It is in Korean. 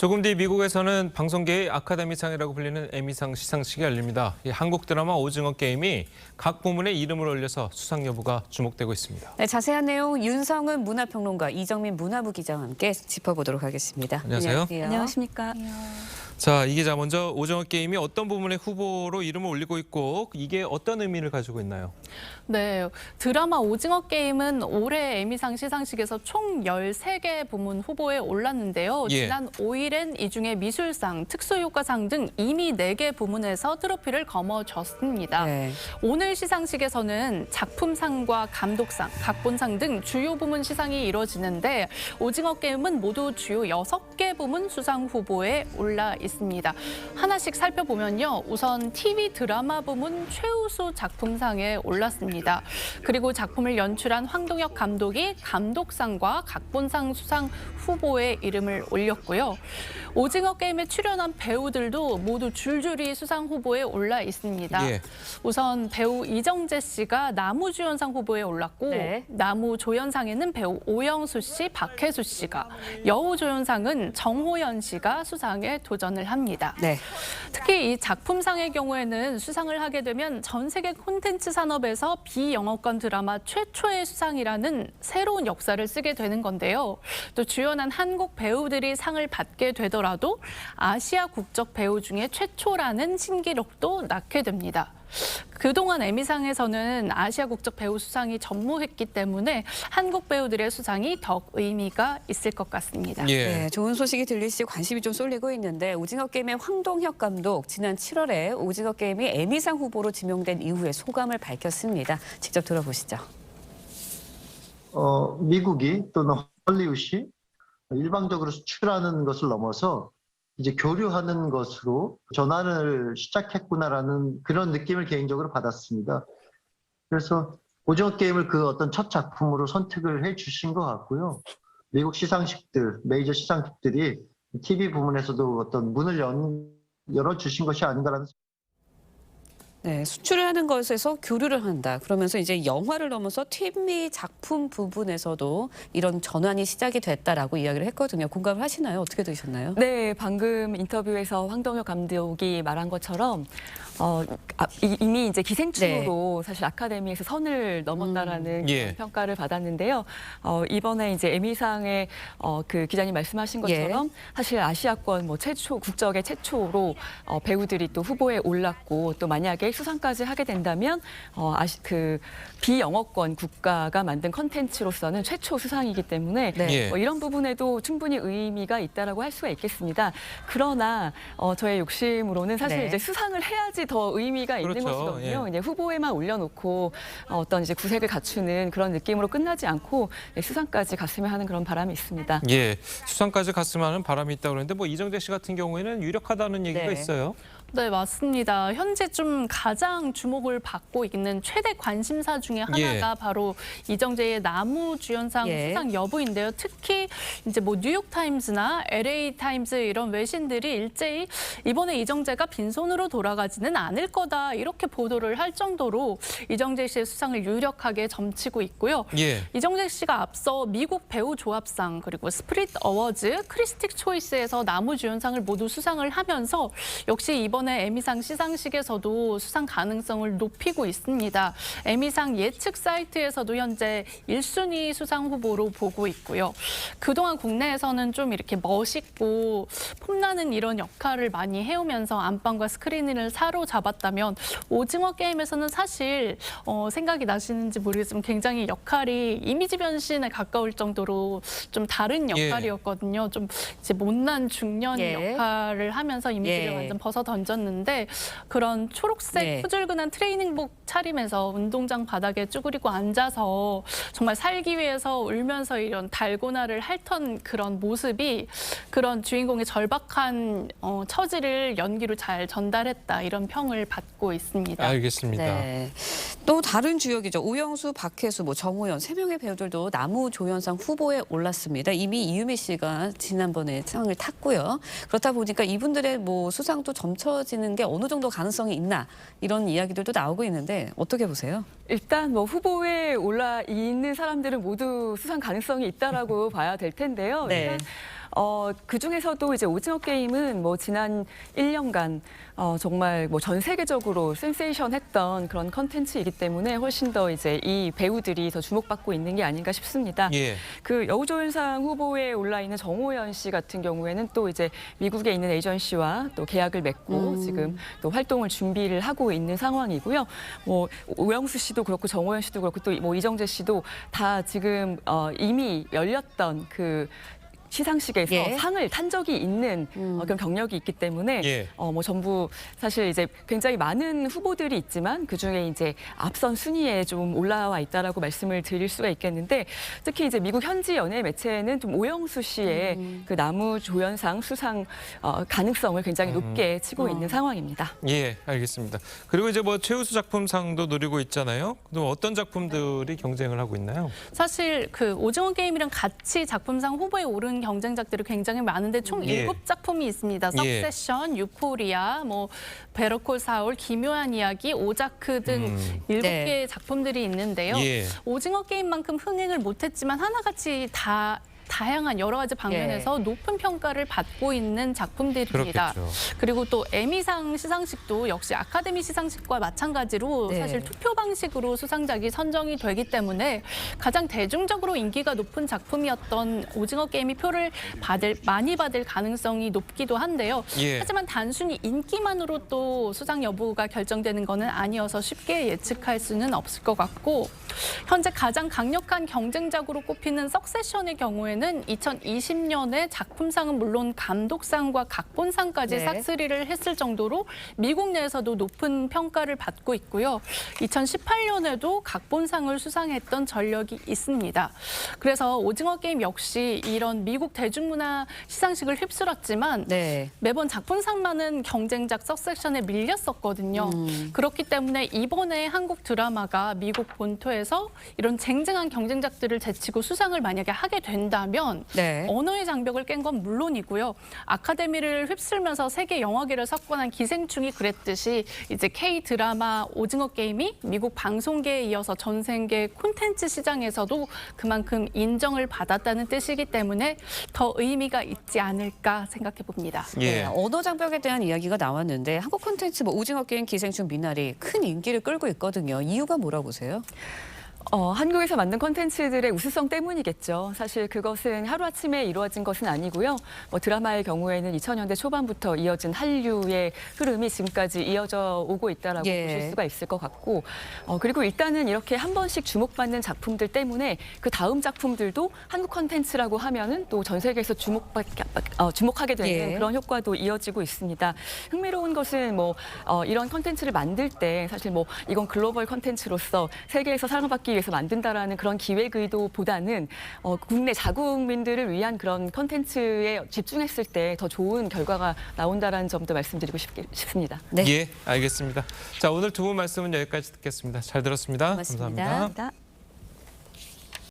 조금 뒤 미국에서는 방송계의 아카데미상이라고 불리는 에미상 시상식이 열립니다. 이 한국 드라마 오징어 게임이 각 부문에 이름을 올려서 수상 여부가 주목되고 있습니다. 네, 자세한 내용 윤성은 문화평론가, 이정민 문화부 기자와 함께 짚어보도록 하겠습니다. 안녕하세요. 안녕하십니까. 자, 이 기자 먼저 오징어 게임이 어떤 부문의 후보로 이름을 올리고 있고 이게 어떤 의미를 가지고 있나요? 네, 드라마 오징어 게임은 올해 에미상 시상식에서 총 13개 부문 후보에 올랐는데요. 예. 지난 5일엔 이 중에 미술상, 특수효과상 등 이미 4개 부문에서 트로피를 거머쥐었습니다. 네. 오늘 시상식에서는 작품상과 감독상, 각본상 등 주요 부문 시상이 이뤄지는데 오징어 게임은 모두 주요 6개 부문 수상 후보에 올라 있습니다. 하나씩 살펴보면요. 우선 TV 드라마 부문 최우수 작품상에 올랐습니다. 그리고 작품을 연출한 황동혁 감독이 감독상과 각본상 수상 후보에 이름을 올렸고요. 오징어 게임에 출연한 배우들도 모두 줄줄이 수상 후보에 올라 있습니다. 예. 우선 배우 이정재 씨가 나무주연상 후보에 올랐고 네. 나무조연상에는 배우 오영수 씨, 박혜수 씨가, 여우조연상은 정호연 씨가 수상에 도전을 합니다. 네. 특히 이 작품상의 경우에는 수상을 하게 되면 전 세계 콘텐츠 산업에서 비영어권 드라마 최초의 수상이라는 새로운 역사를 쓰게 되는 건데요. 또 주연한 한국 배우들이 상을 받게 되더라도 아시아 국적 배우 중에 최초라는 신기록도 낳게 됩니다. 그동안 에미상에서는 아시아 국적 배우 수상이 전무했기 때문에 한국 배우들의 수상이 더욱 의미가 있을 것 같습니다. 예. 네, 좋은 소식이 들릴지 관심이 좀 쏠리고 있는데 오징어 게임의 황동혁 감독 지난 7월에 오징어 게임이 에미상 후보로 지명된 이후에 소감을 밝혔습니다. 직접 들어보시죠. 미국이 또는 헐리우드이 일방적으로 수출하는 것을 넘어서 이제 교류하는 것으로 전환을 시작했구나라는 그런 느낌을 개인적으로 받았습니다. 그래서 오징어 게임을 그 어떤 첫 작품으로 선택을 해주신 것 같고요. 미국 시상식들, 메이저 시상식들이 TV 부문에서도 어떤 문을 열어주신 것이 아닌가라는. 네, 수출을 하는 것에서 교류를 한다. 그러면서 이제 영화를 넘어서 TV 작품 부분에서도 이런 전환이 시작이 됐다라고 이야기를 했거든요. 공감을 하시나요? 어떻게 들으셨나요? 네, 방금 인터뷰에서 황동혁 감독이 말한 것처럼 이미 이제 기생충으로 사실 아카데미에서 선을 넘었다라는 예. 평가를 받았는데요. 이번에 이제 에미상의 그 기자님 말씀하신 것처럼 사실 아시아권 뭐 최초 국적의 최초로 배우들이 또 후보에 올랐고 또 만약에 수상까지 하게 된다면 그 비영어권 국가가 만든 컨텐츠로서는 최초 수상이기 때문에 네. 예. 이런 부분에도 충분히 의미가 있다라고 할 수가 있겠습니다. 그러나 저의 욕심으로는 사실 네. 이제 수상을 해야지 더 의미가 있는 그렇죠. 것이거든요. 예. 이제 후보에만 올려놓고 어떤 이제 구색을 갖추는 그런 느낌으로 끝나지 않고 수상까지 갔으면 하는 그런 바람이 있습니다. 예. 수상까지 갔으면 하는 바람이 있다고 그러는데 뭐 이정재 씨 같은 경우에는 유력하다는 얘기가 네. 있어요. 네, 맞습니다. 현재 좀 가장 주목을 받고 있는 최대 관심사 중에 하나가 바로 이정재의 나무주연상 수상 여부인데요. 특히 이제 뭐 뉴욕타임즈나 LA타임즈 이런 외신들이 일제히 이번에 이정재가 빈손으로 돌아가지는 않을 거다 이렇게 보도를 할 정도로 이정재 씨의 수상을 유력하게 점치고 있고요. 예. 이정재 씨가 앞서 미국 배우 조합상 그리고 스프릿 어워즈, 크리스틱 초이스에서 나무주연상을 모두 수상을 하면서 역시 이번에 에미상 시상식에서도 수상 가능성을 높이고 있습니다. 에미상 예측 사이트에서도 현재 1순위 수상 후보로 보고 있고요. 그동안 국내에서는 좀 이렇게 멋있고 폼나는 이런 역할을 많이 해오면서 안방과 스크린을 사로잡았다면 오징어 게임에서는 사실 생각이 나시는지 모르겠지만 굉장히 역할이 이미지 변신에 가까울 정도로 좀 다른 역할이었거든요. 좀 이제 못난 중년 역할을 하면서 이미지를 완전 벗어 던졌는데 그런 초록색 후줄근한 트레이닝복 차림에서 운동장 바닥에 쭈그리고 앉아서 정말 살기 위해서 울면서 이런 달고나를 핥던 그런 모습이 그런 주인공의 절박한 처지를 연기로 잘 전달했다 이런 평을 받고 있습니다. 알겠습니다. 네. 또 다른 주역이죠. 오영수, 박혜수, 뭐 정호연 3명의 배우들도 나무조연상 후보에 올랐습니다. 이미 이유미 씨가 지난번에 상을 탔고요. 그렇다 보니까 이분들의 뭐 수상도 점쳐지는 게 어느 정도 가능성이 있나 이런 이야기들도 나오고 있는데 어떻게 보세요? 일단 뭐 후보에 올라 있는 사람들은 모두 수상 가능성이 있다라고 봐야 될 텐데요. 네. 일단 그 중에서도 이제 오징어 게임은 뭐 지난 1년간 정말 뭐 전 세계적으로 센세이션했던 그런 컨텐츠이기 때문에 훨씬 더 이제 이 배우들이 더 주목받고 있는 게 아닌가 싶습니다. 예. 그 여우조연상 후보에 올라 있는 정호연 씨 같은 경우에는 또 이제 미국에 있는 에이전시와 또 계약을 맺고 지금 또 활동을 준비를 하고 있는 상황이고요. 뭐 오영수 씨도 그렇고 정호연 씨도 그렇고 또 뭐 이정재 씨도 다 지금 이미 열렸던 그 시상식에서 예. 상을 탄 적이 있는 그런 경력이 있기 때문에 예. 뭐 전부 사실 이제 굉장히 많은 후보들이 있지만 그 중에 이제 앞선 순위에 좀 올라와 있다라고 말씀을 드릴 수가 있겠는데 특히 이제 미국 현지 연예 매체는 좀 오영수 씨의 그 나무조연상 수상 가능성을 굉장히 높게 치고 있는 상황입니다. 예, 알겠습니다. 그리고 이제 뭐 최우수 작품상도 노리고 있잖아요. 그럼 어떤 작품들이 경쟁을 하고 있나요? 사실 그 오징어 게임이랑 같이 작품상 후보에 오른 경쟁작들이 굉장히 많은데 총 예. 7작품이 있습니다. 예. 석세션, 유포리아, 뭐 베러콜 사울, 기묘한 이야기, 오자크 등 7개의 네. 작품들이 있는데요. 예. 오징어 게임만큼 흥행을 못했지만 하나같이 다양한 여러 가지 방면에서 높은 평가를 받고 있는 작품들입니다. 그렇겠죠. 그리고 또 에미상 시상식도 역시 아카데미 시상식과 마찬가지로 네. 사실 투표 방식으로 수상작이 선정이 되기 때문에 가장 대중적으로 인기가 높은 작품이었던 오징어 게임이 표를 많이 받을 가능성이 높기도 한데요. 예. 하지만 단순히 인기만으로 또 수상 여부가 결정되는 것은 아니어서 쉽게 예측할 수는 없을 것 같고 현재 가장 강력한 경쟁작으로 꼽히는 석세션의 경우에는 2020년에 작품상은 물론 감독상과 각본상까지 네. 싹쓸이를 했을 정도로 미국 내에서도 높은 평가를 받고 있고요. 2018년에도 각본상을 수상했던 전력이 있습니다. 그래서 오징어 게임 역시 이런 미국 대중문화 시상식을 휩쓸었지만 네. 매번 작품상만은 경쟁작 석세션에 밀렸었거든요. 그렇기 때문에 이번에 한국 드라마가 미국 본토에서 이런 쟁쟁한 경쟁작들을 제치고 수상을 만약에 하게 된다면 네. 언어의 장벽을 깬 건 물론이고요. 아카데미를 휩쓸면서 세계 영화계를 석권한 기생충이 그랬듯이 이제 K-드라마 오징어 게임이 미국 방송계에 이어서 전 세계 콘텐츠 시장에서도 그만큼 인정을 받았다는 뜻이기 때문에 더 의미가 있지 않을까 생각해 봅니다. 예. 네, 언어 장벽에 대한 이야기가 나왔는데 한국 콘텐츠 뭐 오징어 게임, 기생충, 미나리 큰 인기를 끌고 있거든요. 이유가 뭐라고 보세요? 한국에서 만든 콘텐츠들의 우수성 때문이겠죠. 사실 그것은 하루아침에 이루어진 것은 아니고요. 뭐 드라마의 경우에는 2000년대 초반부터 이어진 한류의 흐름이 지금까지 이어져 오고 있다라고 예. 보실 수가 있을 것 같고 그리고 일단은 이렇게 한 번씩 주목받는 작품들 때문에 그 다음 작품들도 한국 콘텐츠라고 하면은 또 전 세계에서 주목하게 되는 예. 그런 효과도 이어지고 있습니다. 흥미로운 것은 뭐 이런 콘텐츠를 만들 때 사실 뭐 이건 글로벌 콘텐츠로서 세계에서 사랑받기 위해서 만든다라는 그런 기획 의도보다는 국내 자국민들을 위한 그런 콘텐츠에 집중했을 때 더 좋은 결과가 나온다라는 점도 말씀드리고 싶습니다. 네. 예, 알겠습니다. 자, 오늘 두 분 말씀은 여기까지 듣겠습니다. 잘 들었습니다. 고맙습니다. 감사합니다. 감사합니다.